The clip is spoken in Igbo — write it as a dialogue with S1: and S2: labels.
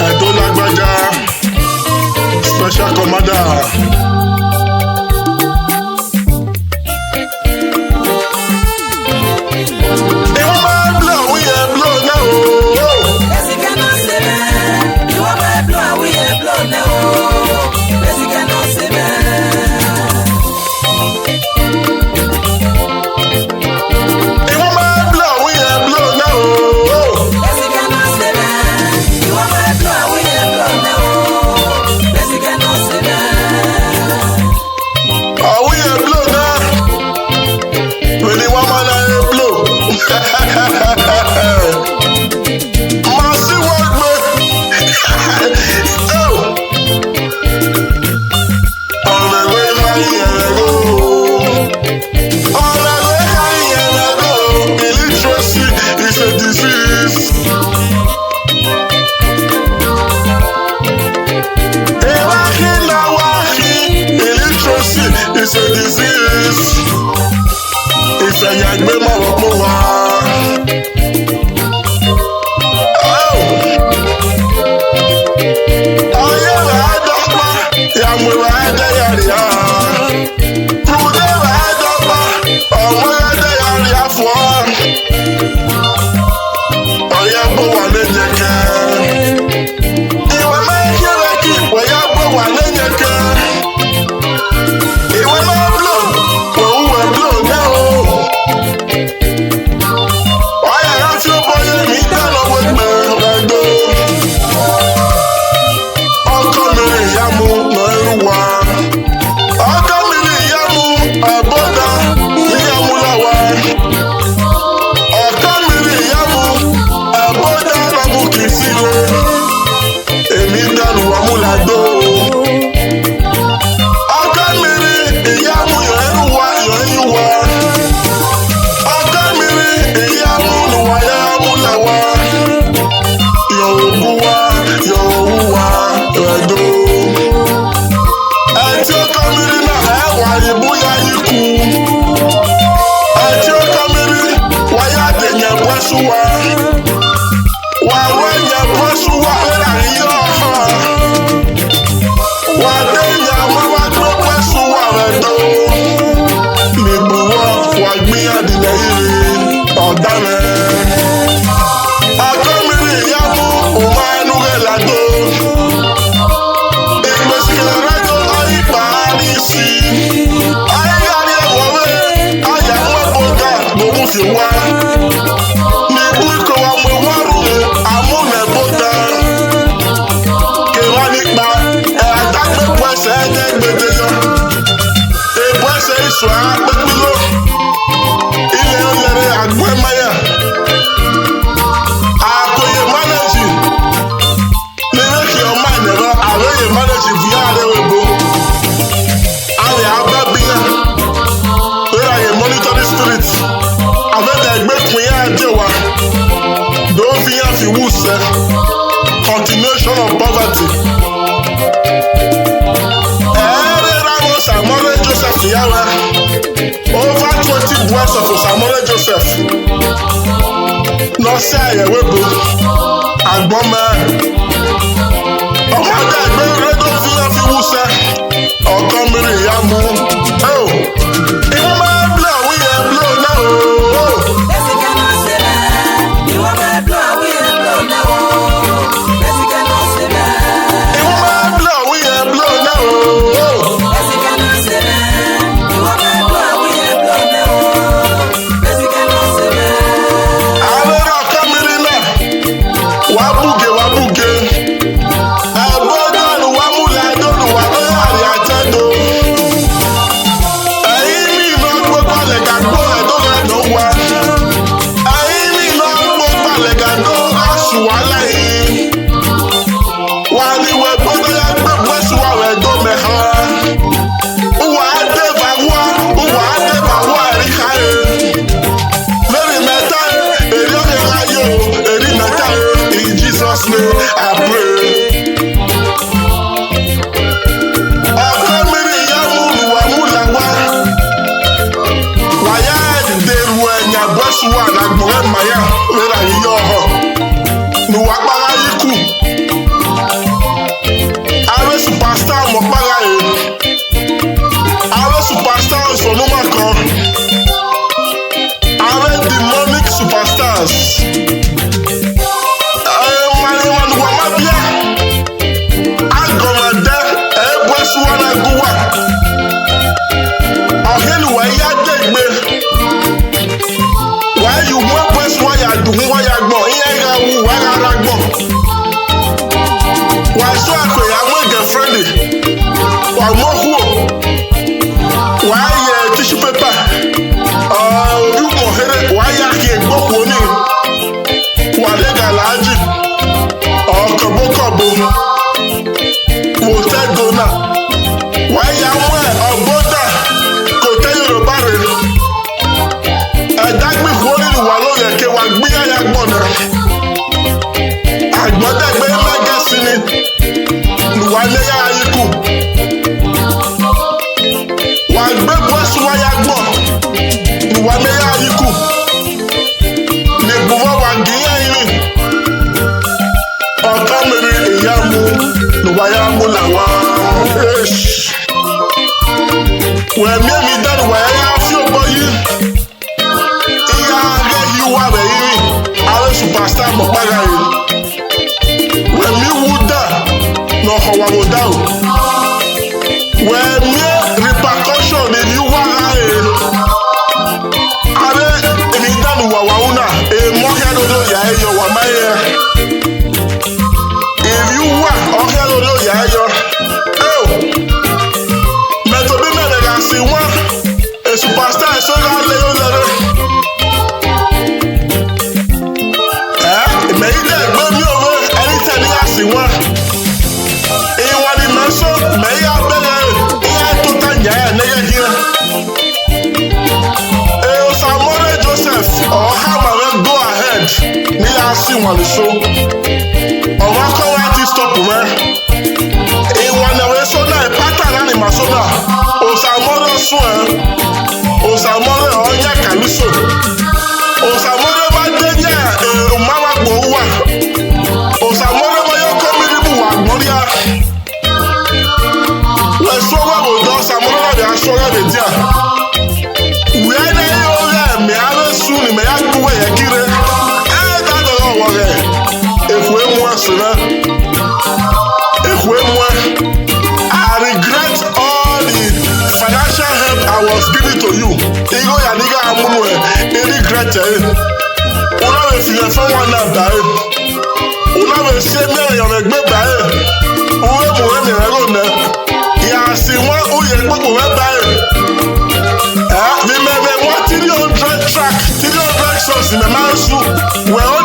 S1: Edo Lagbaja, Special Commander. It's a disease. It's a young man. Oh, Continuation of poverty. Joseph Yawa. Over 20 boys of Samuel Joseph. Nosayaba Agbome. Ọmọdé ẹgbẹ́ rédíò fi hàn fi wúṣẹ́. Ọkọ mìíràn ìyá mú. Ìwọ́n máa ń blow wíyẹ blow náà o. Ìwọ́n máa ń blow wíyẹ blow náà o. one agbọ̀n maya wẹ́rẹ́ yíyọ ọ̀họ́ ni wàá para yìí kù. Ààrẹ superstar mọ̀ para yìí. Ààrẹ superstar ìsọ̀nùmọ̀ kan. Ààrẹ demonic superstars. Wà má bíà. Agọ̀mọ̀dẹ́ ẹ̀ẹ́bùẹ́sù wọn agbóhà. Ọ̀hìn wà yá dẹ́gbẹ́. Wà á yù wọ́n bùẹ́sù wọn yà dùn wọ́n yà gbọ̀n. Ìyẹn ìhà wù wà á rà gbọ̀n. Wà á sọ àkọyà àwọn girlfriend. Wà á mọ̀ hùwà. Wà á yẹ tissue paper. Orí mọ̀ hẹ́rẹ́ wà á yà kí egbò kò ní. Wà á lé gàlájì. Ọ̀kọ̀bọ̀kọ̀bọ̀. Wò tẹ́ dọ́nà. Wà á yà wọ́n ẹ̀ ọ̀gbọ́dà. Kò tẹ́ Yorùbá rẹ̀. Ẹ̀dá gbìgbó nínú wà ló yẹ kí wà gbé yàyà gbọ̀n náà. Àgbọ̀dẹ̀gbẹ́ mẹ́gẹ́sì ni. Wà á lé yàrá yìí kù. Wà á gbé bọ́sù wáyà gbọ̀n. Wà á lé yàrá yìí kù. Ní gbogbo wà gíyà yìí. Ọ̀kan mèrè ìyá mu. Wàyà mu làwọn. Wẹ̀mí mi dánù wàyà yà fi ọgbọ́n yìí. Ìyá rẹ̀ yìí wà rẹ̀ yìí. Ààrẹ superstar mọ̀ para yìí. Wẹ̀mí wú dà n'ọ̀họ̀ wà wò dà o. Wẹ̀mí repercussion ni yìí wà rà yìí. Ààrẹ èmi dánù wà wà wù náà. Èèmọ̀ kẹ́ lódò yà ẹ̀ yọ wà má yẹ. Èmi wà ọ̀kẹ́ lódò yà ẹ̀ yọ. Mẹ̀tọ́bí mẹ́rin kà sí wọ́n. A superstar ẹ̀ sọ́ra lé yóò lẹ́rẹ́. Mẹ̀yìn dẹ̀ gbé mi òwe ẹni tẹ̀ ní àsì wọn. Ìwà ni mẹ́sọ́ mẹ̀yìn abẹ́rẹ́ ìyá tó ta nyà ẹ̀ nẹ́yẹ hìrẹ́. Osamore Joseph ọ̀hánà rẹ̀ go ahead ní yà sí wọn lè so. Ọ̀wọ́ akọ́wé àti stop mẹ́. Ìwà ni àwọn èso náà pátá náà ni màá so náà. Osamore sún ẹ̀. Osamore ọ̀nyá kàlísò. Osamore bá dé nyà mama gbòówà. Osamore bá yọ kọ́ mi níbù wà gbọ́díà. Wẹ̀ sọ́wọ́ àbòdò Osamore náà bẹ̀ asọ́rọ̀ bẹ̀ díà. Wíyá náà yóò rẹ̀ mí àrẹ sùn ní mẹ́yà gbúwẹ̀ yẹ kiri. Dáadọ́ ọ̀wọ̀ rẹ̀. Èkó emu ẹ̀sìn náà. Èkó emu ẹ̀. I regret all the financial help I was giving to you. Igo yà nígbà amúnú ẹ̀. I regret ẹ̀. Una bɛ fiɲɛ fɛn wa na da ye. Una bɛ se mɛ yɔrɔ gbɛ ba ye. Uwe mu wɛ nira ko nɛ. Yaasi wọn o yɛ kpɔkpɔ wɛ ba ye. Mi mɛ bɛ wɔ 300 track 300 songs mɛ ma su. Wɛ o